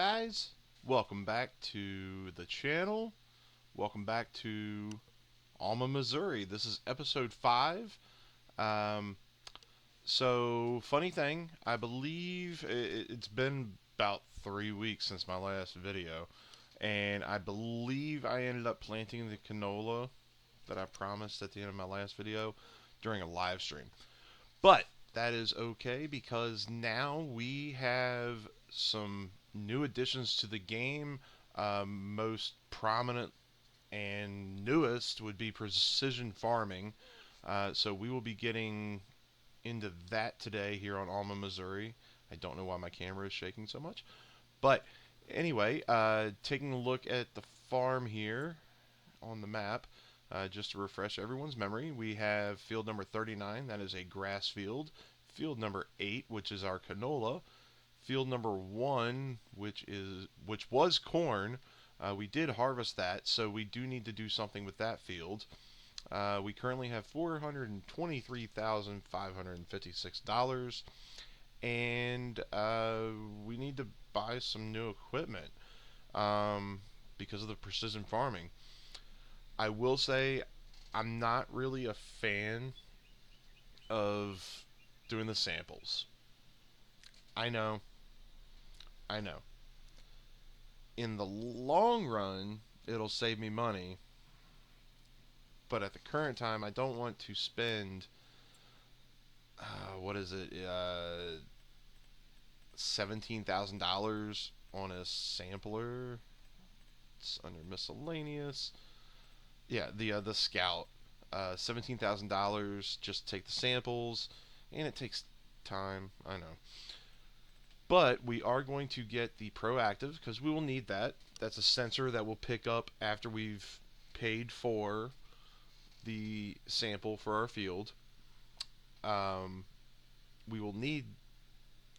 guys, welcome back to the channel. Welcome back to Alma, Missouri. This is episode 5. Um, funny thing, I believe it's been about 3 weeks since my last video, and I believe I ended up planting the canola that I promised at the end of my last video during a live stream. But that is okay because now we have some new additions to the game. Most prominent and newest would be precision farming. So we will be getting into that today here on Alma, Missouri. I don't know why my camera is shaking so much. But anyway, taking a look at the farm here on the map. Just to refresh everyone's memory, we have field number 39, that is a grass field. Field number 8, which is our canola. Field number 1, which was corn. We did harvest that, so we do need to do something with that field. We currently have $423,556, and we need to buy some new equipment because of the precision farming. I will say I'm not really a fan of doing the samples. I know. I know. In the long run, it'll save me money. But at the current time, I don't want to spend, what is it, $17,000 on a sampler. It's under miscellaneous. Yeah, the Scout. $17,000 just to take the samples, and it takes time. I know. But we are going to get the Proactive because we will need that. That's a sensor that will pick up after we've paid for the sample for our field. We will need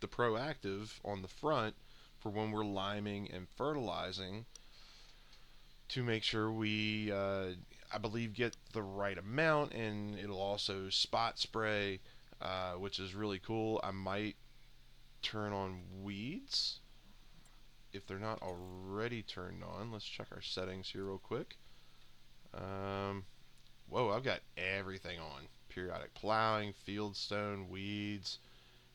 the Proactive on the front for when we're liming and fertilizing to make sure we, I believe, get the right amount, and it'll also spot spray, which is really cool. I might turn on weeds if they're not already turned on. Let's check our settings here real quick. Whoa, I've got everything on. Periodic plowing, field stone, weeds.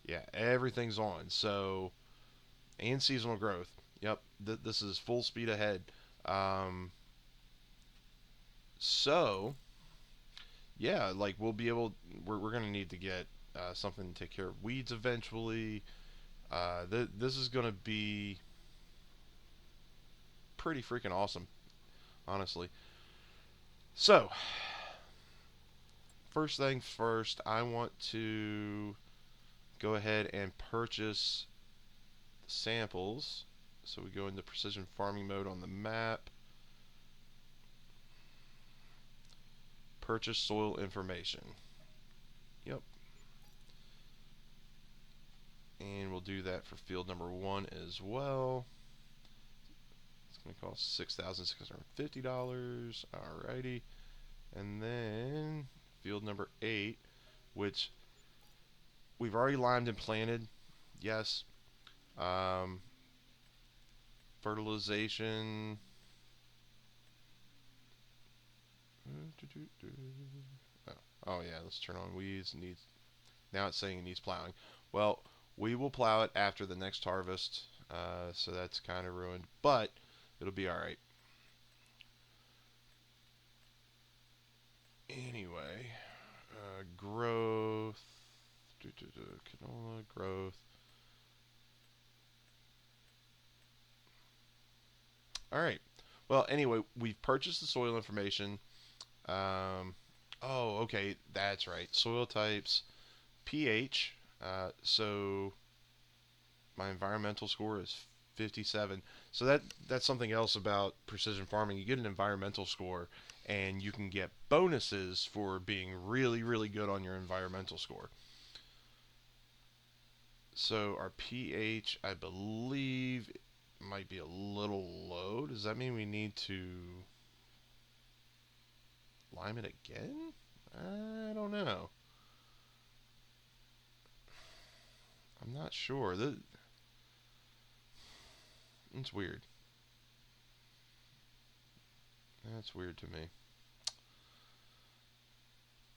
Yeah, everything's on. So, and seasonal growth. Yep, this is full speed ahead. So, yeah, like we'll be able, we're going to need to get something to take care of weeds eventually. This is going to be pretty freaking awesome, honestly. So, first things first, I want to go ahead and purchase samples. So we go into precision farming mode on the map. Purchase soil information. Yep. And we'll do that for field number 1 as well. It's going to cost $6,650. Alrighty. And then field number 8, which we've already limed and planted. Yes. Fertilization. Oh yeah, let's turn on weeds. Now it's saying it needs plowing. Well, we will plow it after the next harvest, so that's kind of ruined, but it'll be alright. Anyway, growth, canola growth. Alright, well anyway, we've purchased the soil information. Oh, okay, that's right. Soil types, pH. So my environmental score is 57. So that's something else about precision farming. You get an environmental score, and you can get bonuses for being really, really good on your environmental score. So our pH, I believe, might be a little low. Does that mean we need to lime it again? I don't know. I'm not sure. It's weird. That's weird to me.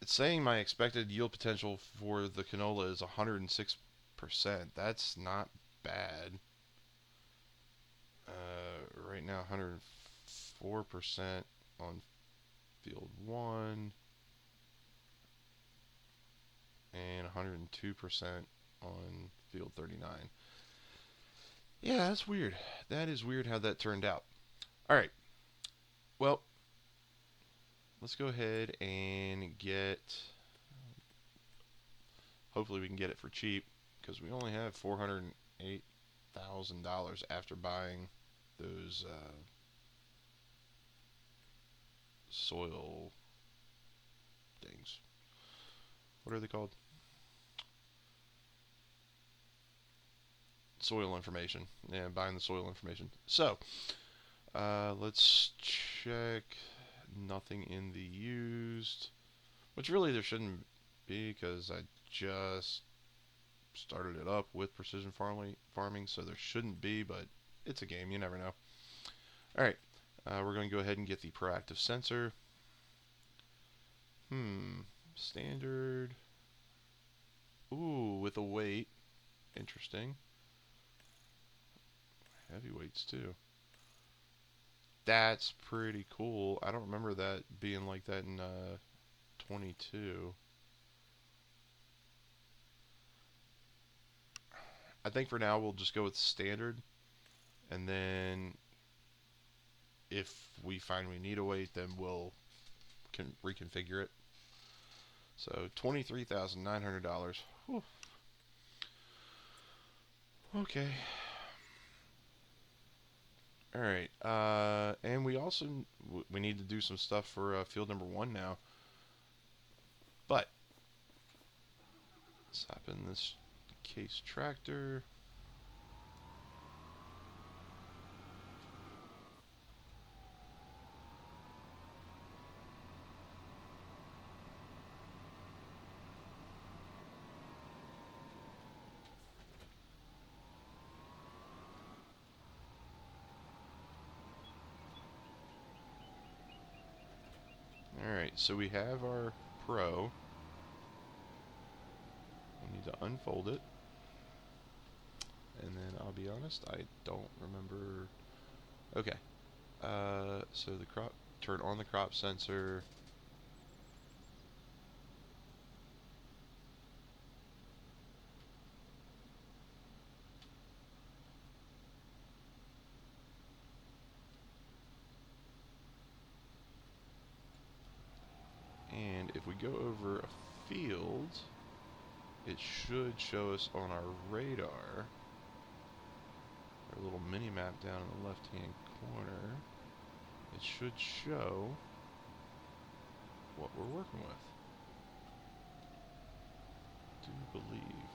It's saying my expected yield potential for the canola is 106%. That's not bad. Right now, 104% on field 1 and 102% on field 39. Yeah, that's weird. That is weird how that turned out. All right. Well, let's go ahead and get. Hopefully, we can get it for cheap because we only have $408,000 after buying those soil things. What are they called? Soil information. Yeah, buying the soil information. So, let's check. Nothing in the used, which really there shouldn't be because I just started it up with precision farming, so there shouldn't be, but it's a game, you never know. All right, we're going to go ahead and get the proactive sensor. Standard. Ooh, with a weight. Interesting. Heavyweights too. That's pretty cool. I don't remember that being like that in 22. I think for now we'll just go with standard, and then if we find we need a weight, then we'll reconfigure it. So $23,900. Okay. All right. And we also we need to do some stuff for field number 1 now. But let's hop in this case tractor. Alright, so we have our Pro. We need to unfold it. And then I'll be honest, I don't remember. Okay. So the crop, turn on the crop sensor. And if we go over a field, it should show us on our radar, our little mini map down in the left hand corner, it should show what we're working with. Do believe.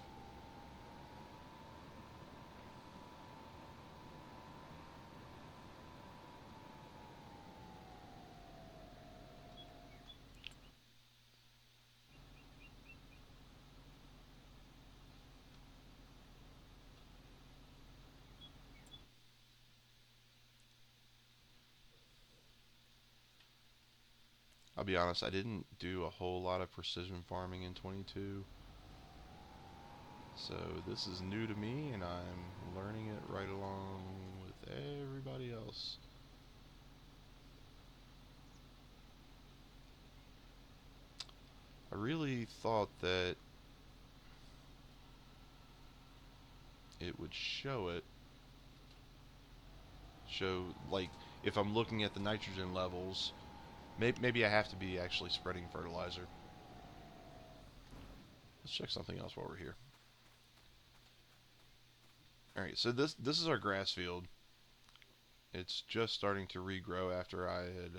I'll be honest, I didn't do a whole lot of precision farming in 22. So this is new to me, and I'm learning it right along with everybody else. I really thought that it would show like if I'm looking at the nitrogen levels, maybe I have to be actually spreading fertilizer. Let's check something else while we're here. Alright, so this is our grass field. It's just starting to regrow after I had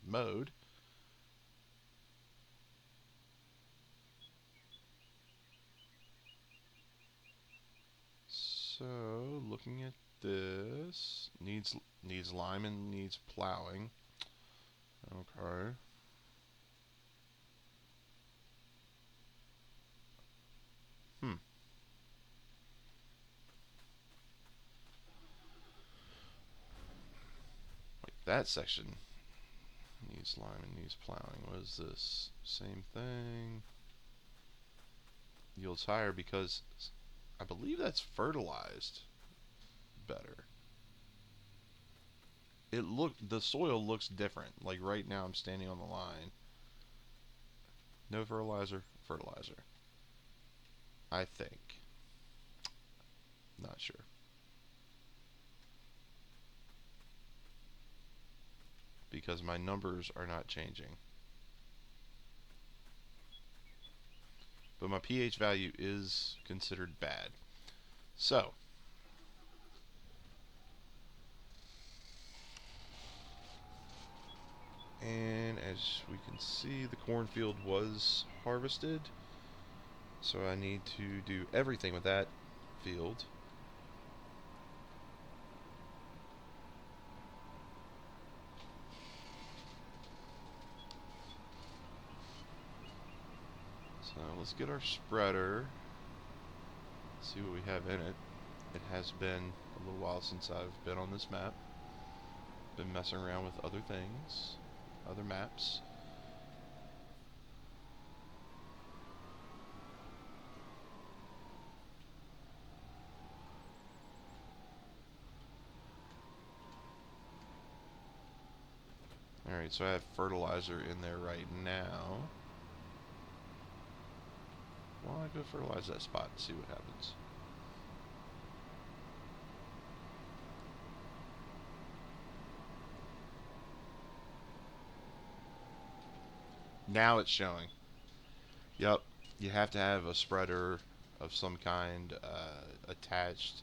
mowed. So looking at this, needs lime and needs plowing. Okay. that section needs lime and needs plowing. What is this? Same thing. Yields higher because I believe that's fertilized better. The soil looks different. Like right now I'm standing on the line. No fertilizer, fertilizer. I think. Not sure. Because my numbers are not changing. But my pH value is considered bad. So, and as we can see, the cornfield was harvested. So I need to do everything with that field. So let's get our spreader. See what we have in it. It has been a little while since I've been on this map. Been messing around with other things, other maps. Alright, so I have fertilizer in there right now. Well, I go fertilize that spot and see what happens. Now it's showing. Yep, you have to have a spreader of some kind attached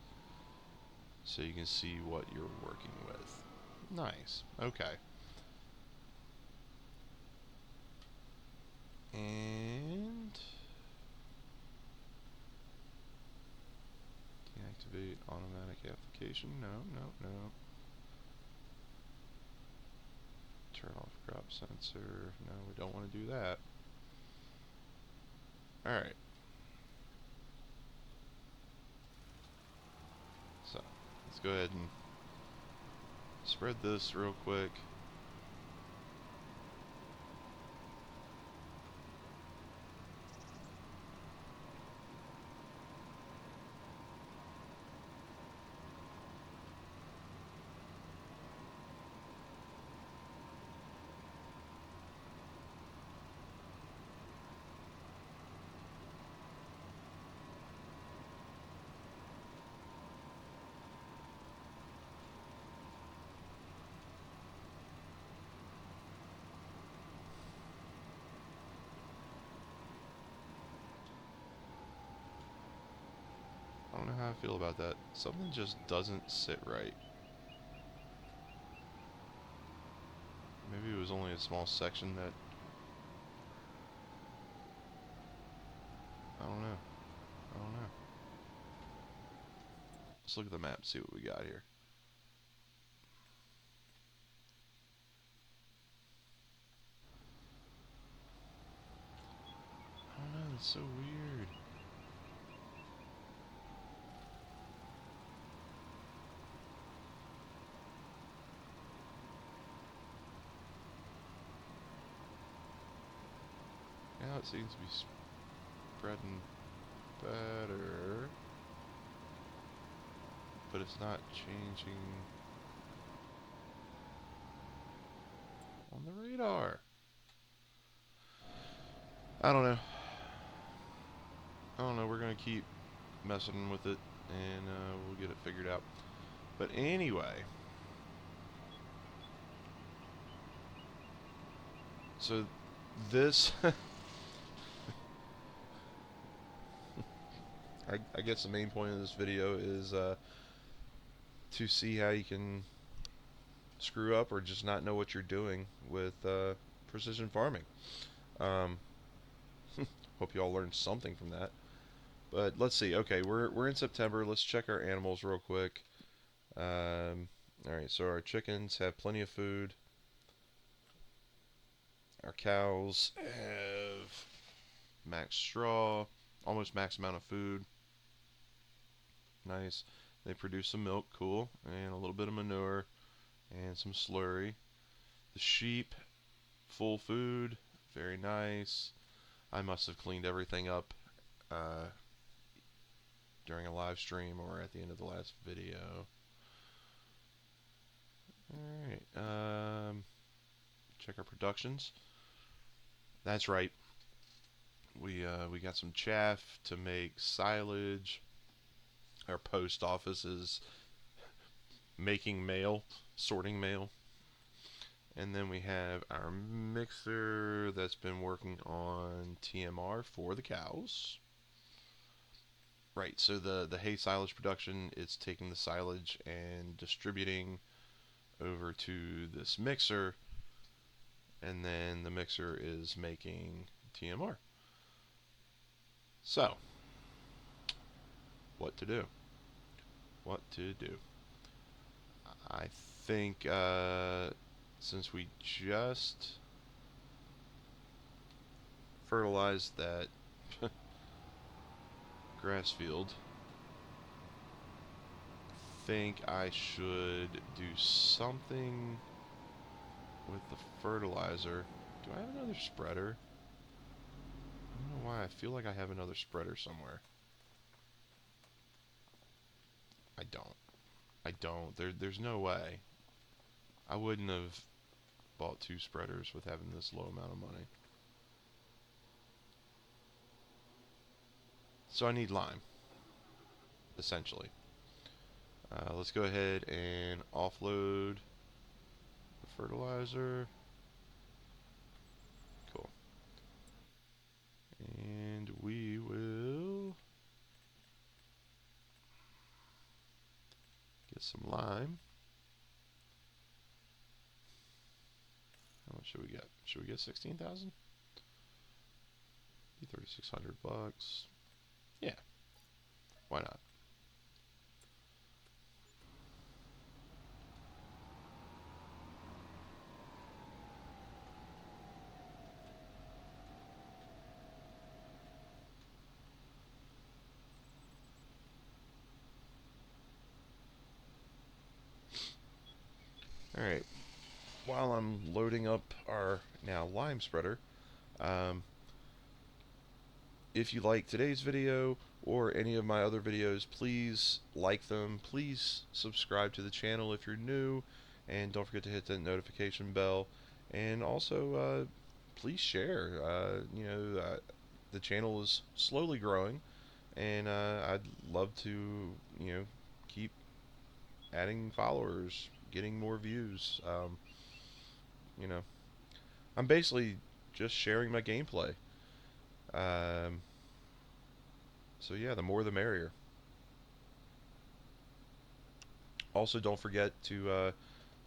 so you can see what you're working with. Nice. Okay. And deactivate automatic application. No. Turn off crop sensor. No, we don't want to do that. Alright. So, let's go ahead and spread this real quick. I don't know how I feel about that. Something just doesn't sit right. Maybe it was only a small section that... I don't know. Let's look at the map and see what we got here. I don't know, it's so weird. Now it seems to be spreading better, but it's not changing on the radar. I don't know. We're gonna keep messing with it, and we'll get it figured out. But anyway, so this I guess the main point of this video is to see how you can screw up or just not know what you're doing with precision farming. Hope you all learned something from that. But let's see. Okay, we're in September. Let's check our animals real quick. Alright, so our chickens have plenty of food. Our cows have max straw, almost max amount of food. Nice. They produce some milk, cool, and a little bit of manure. and some slurry. The sheep, full food, very nice. I must have cleaned everything up during a live stream or at the end of the last video. Alright, check our productions. That's right. We got some chaff to make silage. Our post office is making mail, sorting mail. And then we have our mixer that's been working on TMR for the cows. Right, so the hay silage production is taking the silage and distributing over to this mixer, and then the mixer is making TMR. So, what to do? What to do? I think since we just fertilized that grass field, I think I should do something with the fertilizer. Do I have another spreader? I don't know why I feel like I have another spreader somewhere. I don't. I don't. There's no way. I wouldn't have bought 2 spreaders with having this low amount of money. So I need lime, essentially. Let's go ahead and offload the fertilizer. Cool. And we will get some lime. How much should we get? Should we get 16,000? Be 3,600 bucks. Yeah. Why not? Alright, while I'm loading up our now lime spreader, if you like today's video or any of my other videos, please like them, please subscribe to the channel if you're new, and don't forget to hit that notification bell, and also please share. The channel is slowly growing, and I'd love to keep adding followers, getting more views. I'm basically just sharing my gameplay. So yeah, the more the merrier. Also, don't forget to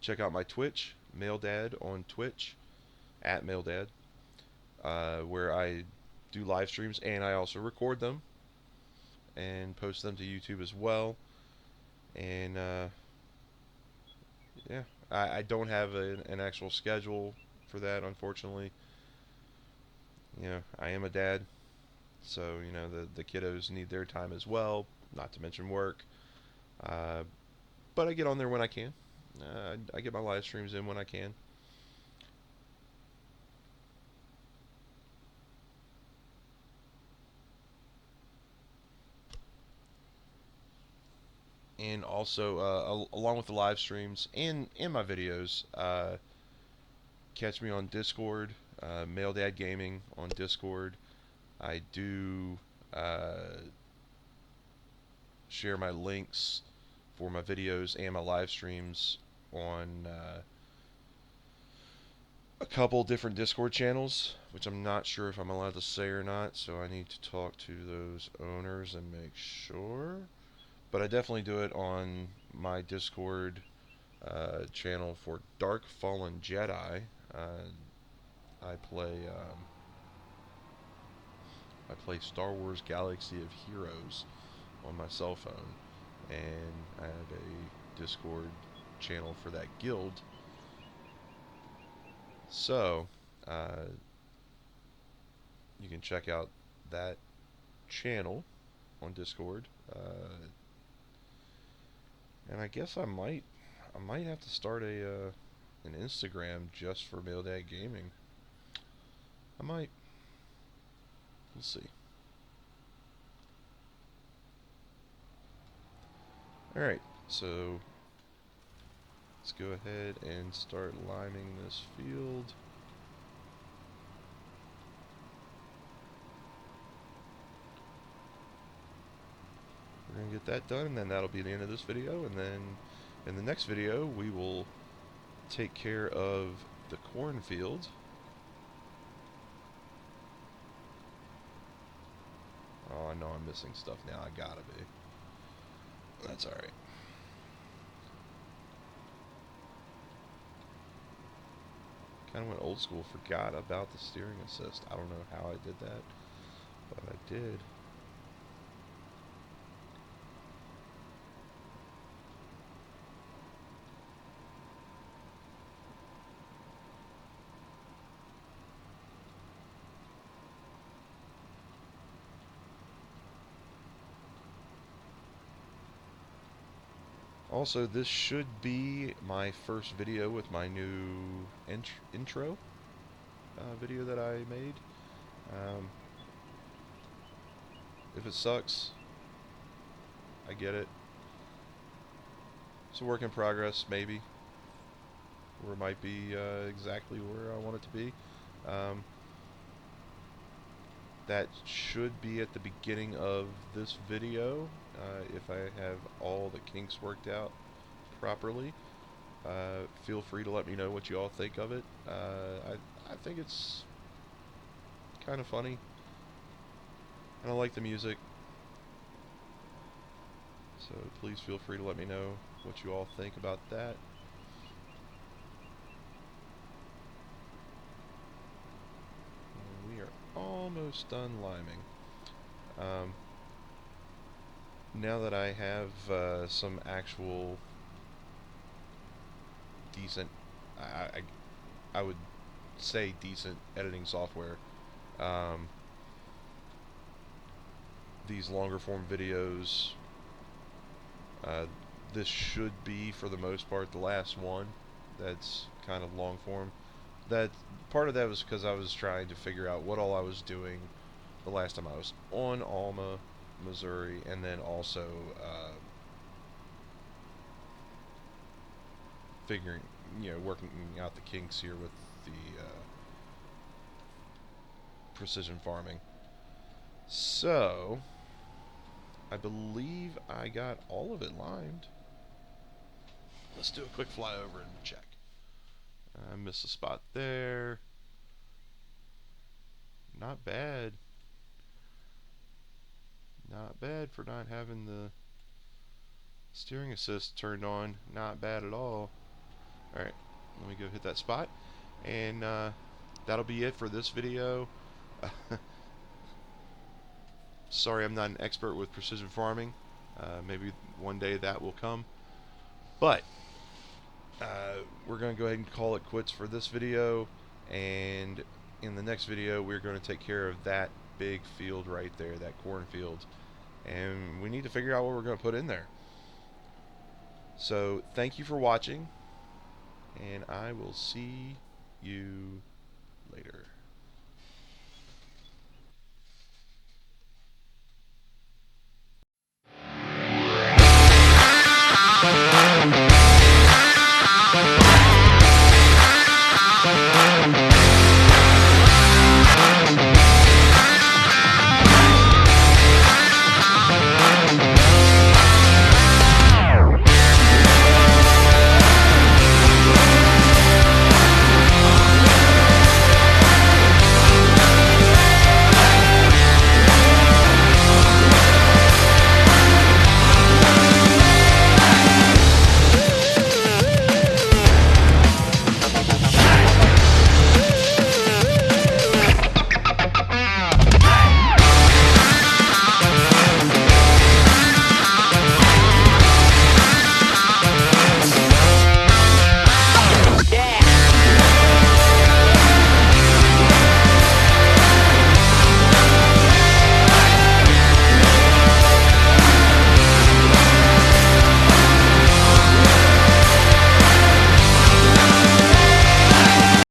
check out my Twitch, MailDad on Twitch, at MailDad, where I do live streams, and I also record them and post them to YouTube as well. And yeah, I don't have an actual schedule for that, unfortunately. I am a dad, so the kiddos need their time as well, not to mention work. But I get on there when I can. I get my live streams in when I can. And also, along with the live streams and my videos, catch me on Discord, MailDadGaming on Discord. I do share my links for my videos and my live streams on a couple different Discord channels, which I'm not sure if I'm allowed to say or not, so I need to talk to those owners and make sure. But I definitely do it on my Discord channel for Dark Fallen Jedi. I play Star Wars Galaxy of Heroes on my cell phone, and I have a Discord channel for that guild. So you can check out that channel on Discord, and I guess I might I might have to start an Instagram just for MailDadGaming. I might. We'll see. Alright, so let's go ahead and start liming this field. We're going to get that done, and then that'll be the end of this video, and then in the next video we will take care of the cornfield. Oh, I know I'm missing stuff now. I gotta be. That's alright. Kind of went old school, forgot about the steering assist. I don't know how I did that, but I did. Also, this should be my first video with my new intro video that I made. If it sucks, I get it. It's a work in progress, maybe. Or it might be exactly where I want it to be. That should be at the beginning of this video, if I have all the kinks worked out properly. Feel free to let me know what you all think of it. I think it's kind of funny, and I like the music, so please feel free to let me know what you all think about that. Almost done liming. Now that I have some actual decent, I would say decent editing software, these longer form videos, this should be for the most part the last one that's kind of long form. That part of that was because I was trying to figure out what all I was doing the last time I was on Alma, Missouri, and then also figuring, working out the kinks here with the precision farming. So I believe I got all of it limed. Let's do a quick flyover and check. I missed a spot there. Not bad. Not bad for not having the steering assist turned on. Not bad at all. Alright, let me go hit that spot. And that'll be it for this video. Sorry I'm not an expert with precision farming. Maybe one day that will come. But we're going to go ahead and call it quits for this video, and in the next video we're going to take care of that big field right there, that cornfield, and we need to figure out what we're going to put in there. So thank you for watching, and I will see you later.